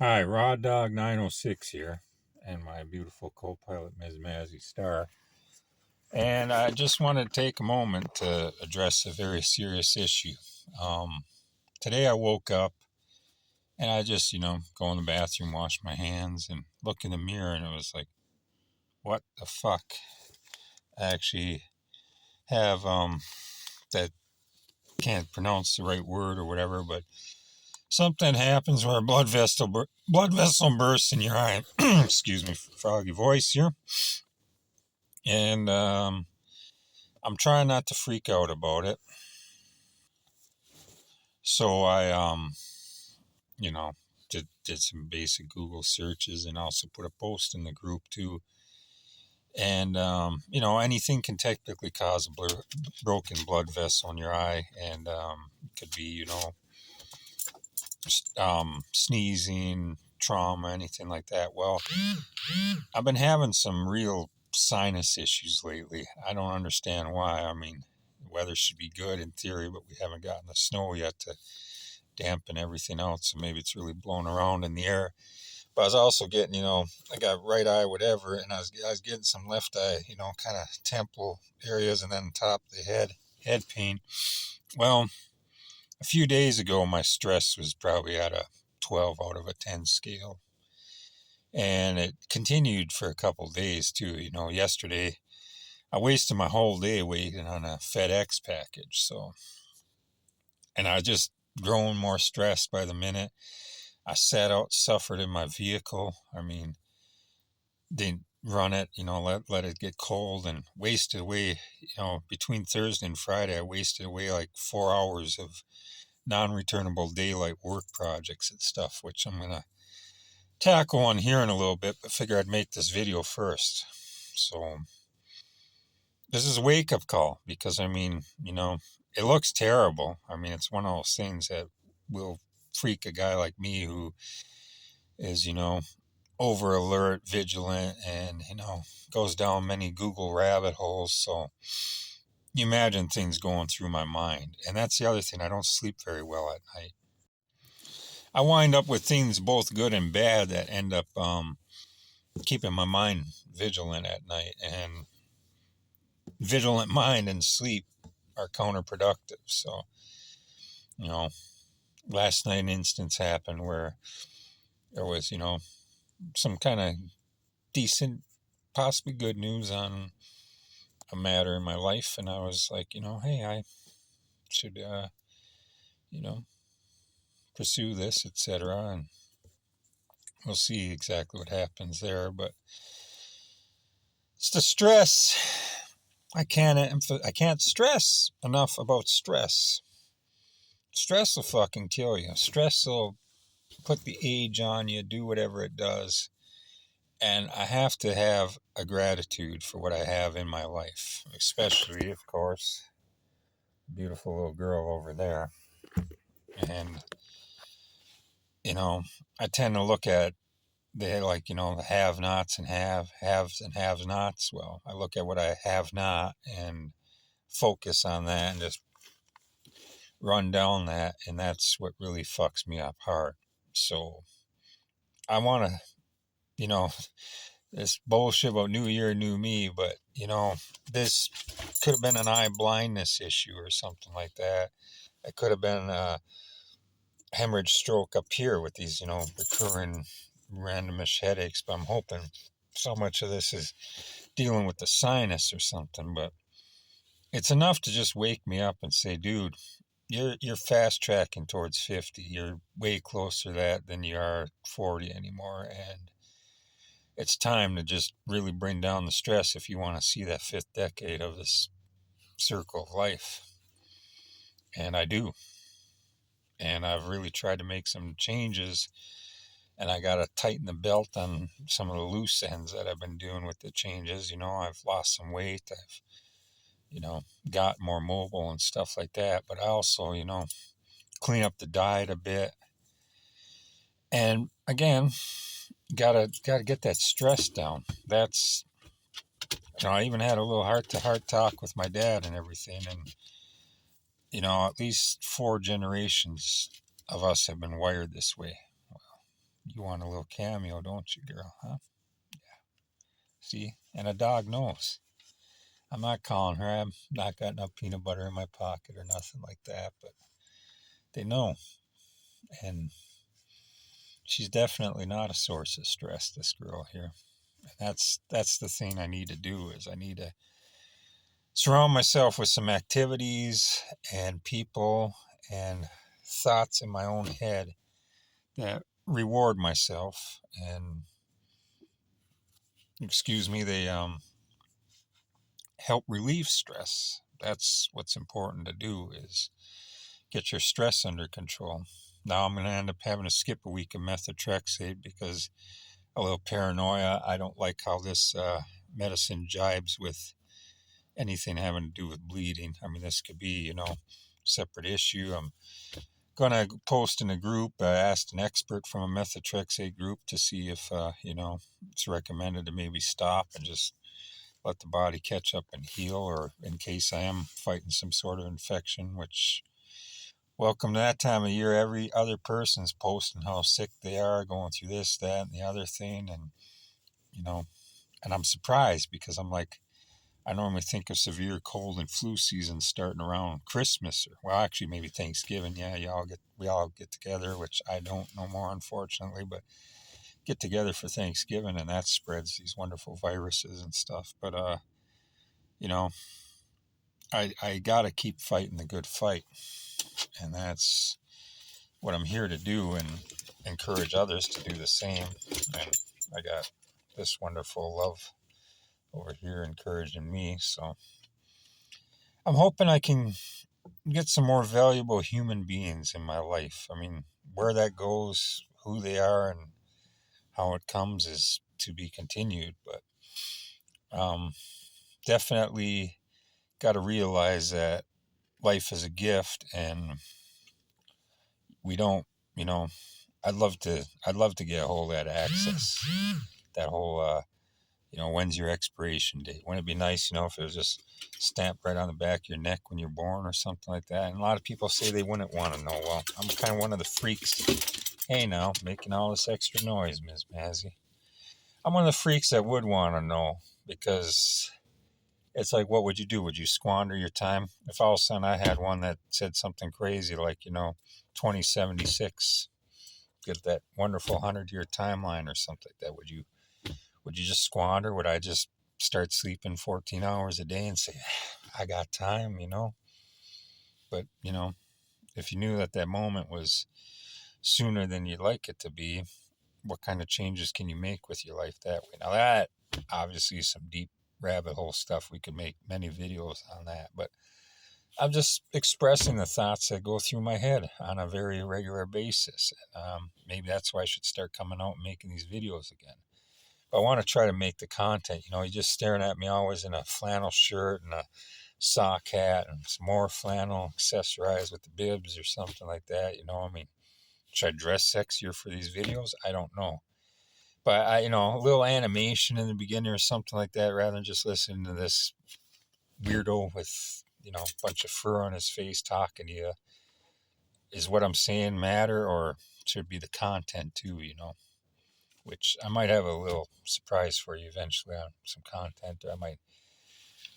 Hi, Raw Dog 906 here, and my beautiful co-pilot, Ms. Mazzy Star. And I just want to take a moment to address a very serious issue. Um, Today I woke up and I just, go in the bathroom, wash my hands, and look in the mirror, and it was like, what the fuck? I actually have that can't pronounce the right word or whatever, but something happens where a blood vessel bursts in your eye. Excuse me, froggy voice here. And I'm trying not to freak out about it. So I, you know, did some basic Google searches and also put a post in the group too. And, anything can technically cause a broken blood vessel in your eye. And it could be, sneezing, trauma, anything like that. Well, I've been having some real sinus issues lately. I don't understand why. I mean, the weather should be good in theory, but we haven't gotten the snow yet to dampen everything out. So maybe it's really blown around in the air. But I was also getting, I got right eye, whatever, and I was getting some left eye, kind of temple areas, and then top of the head pain. Well, a few days ago, my stress was probably at a 12 out of a 10 scale. And it continued for a couple of days too. Yesterday I wasted my whole day waiting on a FedEx package. So, and I just growing more stressed by the minute. I sat out, suffered in my vehicle. I mean, didn't run it, let it get cold and wasted away, between Thursday and Friday, I wasted away like 4 hours of non-returnable daylight work projects and stuff, which I'm going to tackle on here in a little bit, but figure I'd make this video first. So this is a wake-up call because, I mean, it looks terrible. I mean, it's one of those things that will freak a guy like me who is, over alert, vigilant, and, goes down many Google rabbit holes. So you imagine things going through my mind. And that's the other thing. I don't sleep very well at night. I wind up with things both good and bad that end up keeping my mind vigilant at night. And vigilant mind and sleep are counterproductive. So, you know, last night an instance happened where there was, some kind of decent, possibly good news on a matter in my life. And I was like, hey, I should, you know, pursue this, etc. And we'll see exactly what happens there. But it's the stress. I can't stress enough about stress. Stress will fucking kill you. Stress will put the age on you, do whatever it does. And I have to have a gratitude for what I have in my life, especially, of course, beautiful little girl over there. And, I tend to look at the have-nots and haves and have-nots. Well, I look at what I have not and focus on that and just run down that, and that's what really fucks me up hard. So I want to, this bullshit about new year, new me, but, this could have been an eye blindness issue or something like that. It could have been a hemorrhage stroke up here with these, recurring randomish headaches, but I'm hoping so much of this is dealing with the sinus or something. But it's enough to just wake me up and say, dude, you're fast tracking towards 50. You're way closer to that than you are 40 anymore. And it's time to just really bring down the stress if you want to see that fifth decade of this circle of life. And I do. And I've really tried to make some changes, and I got to tighten the belt on some of the loose ends that I've been doing with the changes. I've lost some weight. I've, got more mobile and stuff like that. But I also, clean up the diet a bit. And again, gotta get that stress down. That's, I even had a little heart-to-heart talk with my dad and everything. And, at least 4 generations of us have been wired this way. You want a little cameo, don't you, girl? Huh? See? And a dog knows. I'm not calling her. I've not got enough peanut butter in my pocket or nothing like that, but they know. And she's definitely not a source of stress, this girl here. And that's the thing I need to do is I need to surround myself with some activities and people and thoughts in my own head that reward myself and excuse me, they help relieve stress. That's what's important to do is get your stress under control. Now I'm going to end up having to skip a week of methotrexate because a little paranoia. I don't like how this medicine jibes with anything having to do with bleeding. I mean, this could be, separate issue. I'm going to post in a group. I asked an expert from a methotrexate group to see if, it's recommended to maybe stop and just let the body catch up and heal, or in case I am fighting some sort of infection, which welcome to that time of year. Every other person's posting how sick they are, going through this, that, and the other thing. And, you know, and I'm surprised because I'm like, I normally think of severe cold and flu season starting around Christmas, or well, actually maybe Thanksgiving. Yeah, we all get together, which I don't no more, unfortunately, but get together for Thanksgiving, and that spreads these wonderful viruses and stuff. But you know, I gotta keep fighting the good fight, and that's what I'm here to do, and encourage others to do the same. And I got this wonderful love over here encouraging me, so I'm hoping I can get some more valuable human beings in my life. I mean, where that goes, who they are, and how it comes is to be continued. But definitely got to realize that life is a gift, and we don't, you know, I'd love to get a hold of that access, that whole, when's your expiration date? Wouldn't it be nice, if it was just stamped right on the back of your neck when you're born or something like that? And a lot of people say they wouldn't want to know. Well, I'm kind of one of the freaks. Hey, now, making all this extra noise, Ms. Mazzy. I'm one of the freaks that would want to know because it's like, what would you do? Would you squander your time? If all of a sudden I had one that said something crazy like, 2076, get that wonderful 100-year timeline or something like that, would you just squander? Would I just start sleeping 14 hours a day and say, I got time, But, if you knew that that moment was sooner than you'd like it to be, what kind of changes can you make with your life that way? Now, that obviously is some deep rabbit hole stuff. We could make many videos on that, but I'm just expressing the thoughts that go through my head on a very regular basis. Maybe that's why I should start coming out and making these videos again. I want to try to make the content. You're just staring at me always in a flannel shirt and a sock hat and some more flannel accessorized with the bibs or something like that. I mean, should I dress sexier for these videos? I don't know. But a little animation in the beginning or something like that, rather than just listening to this weirdo with, a bunch of fur on his face talking to you. Is what I'm saying matter, or should it be the content too, which I might have a little surprise for you eventually on some content. I might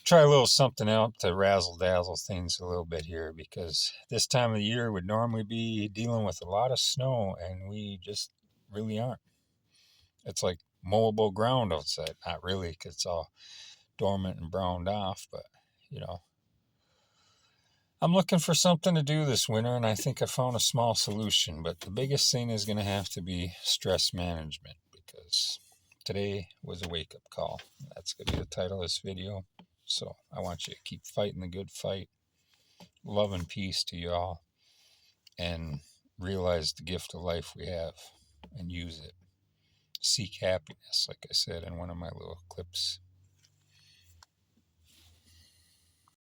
try a little something out to razzle dazzle things a little bit here, because this time of the year would normally be dealing with a lot of snow, and we just really aren't. It's like mowable ground outside. Not really, because it's all dormant and browned off, but I'm looking for something to do this winter, and I think I found a small solution. But the biggest thing is going to have to be stress management, because today was a wake-up call. That's going to be the title of this video. So I want you to keep fighting the good fight. Love and peace to you all, and realize the gift of life we have and use it. Seek happiness, like I said in one of my little clips.